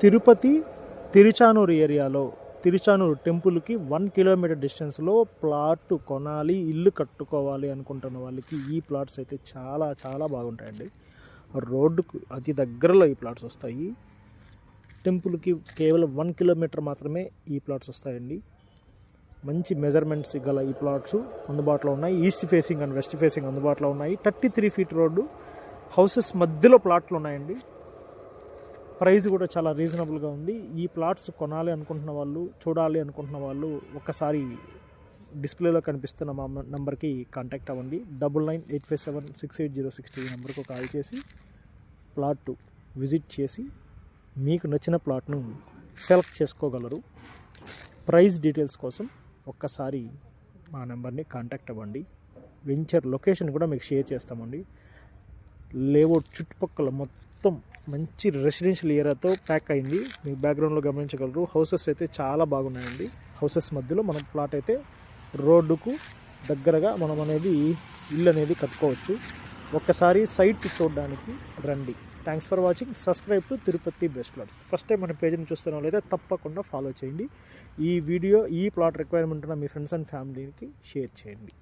తిరుపతి తిరుచానూరు ఏరియాలో తిరుచానూరు టెంపుల్కి 1 కిలోమీటర్ డిస్టెన్స్లో ప్లాట్ కొనాలి, ఇల్లు కట్టుకోవాలి అనుకుంటున్న వాళ్ళకి ఈ ప్లాట్స్ అయితే చాలా చాలా బాగుంటాయండి. రోడ్డుకు అతి దగ్గరలో ఈ ప్లాట్స్ వస్తాయి. టెంపుల్కి కేవలం 1 కిలోమీటర్ మాత్రమే ఈ ప్లాట్స్ వస్తాయండి. మంచి మెజర్మెంట్స్ గల ఈ ప్లాట్స్ అందుబాటులో ఉన్నాయి. East facing and west facing అందుబాటులో ఉన్నాయి. 33 ఫీట్ రోడ్డు, హౌసెస్ మధ్యలో ప్లాట్లు ఉన్నాయండి. ప్రైస్ కూడా చాలా రీజనబుల్గా ఉంది. ఈ ప్లాట్స్ కొనాలి అనుకుంటున్న వాళ్ళు, చూడాలి అనుకుంటున్న వాళ్ళు ఒక్కసారి డిస్ప్లేలో కనిపిస్తున్న మా నెంబర్కి కాంటాక్ట్ అవ్వండి. 9985768062 ఈ నెంబర్కు కాల్ చేసి ప్లాట్ విజిట్ చేసి మీకు నచ్చిన ప్లాట్ను సెలెక్ట్ చేసుకోగలరు. ప్రైస్ డీటెయిల్స్ కోసం ఒక్కసారి మా నెంబర్ని కాంటాక్ట్ అవ్వండి. వెంచర్ లొకేషన్ కూడా మీకు షేర్ చేస్తామండి. లేఅవుట్ చుట్టుపక్కల మొత్తం మంచి రెసిడెన్షియల్ ఏరియాతో ప్యాక్ అయింది. మీకు బ్యాక్గ్రౌండ్లో గమనించగలరు. హౌసెస్ అయితే చాలా బాగున్నాయండి. హౌసెస్ మధ్యలో మనం ప్లాట్ అయితే రోడ్డుకు దగ్గరగా మనం అనేది ఇల్లు అనేది కట్టుకోవచ్చు. ఒక్కసారి సైట్ చూడడానికి రండి. Thanks for watching. Subscribe to Tirupati best plots. First time మన పేజ్ని చూస్తున్న వాళ్ళైతే తప్పకుండా ఫాలో చేయండి. ఈ వీడియో ఈ ప్లాట్ రిక్వైర్మెంట్ ఉన్న మీ ఫ్రెండ్స్ అండ్ ఫ్యామిలీకి షేర్ చేయండి.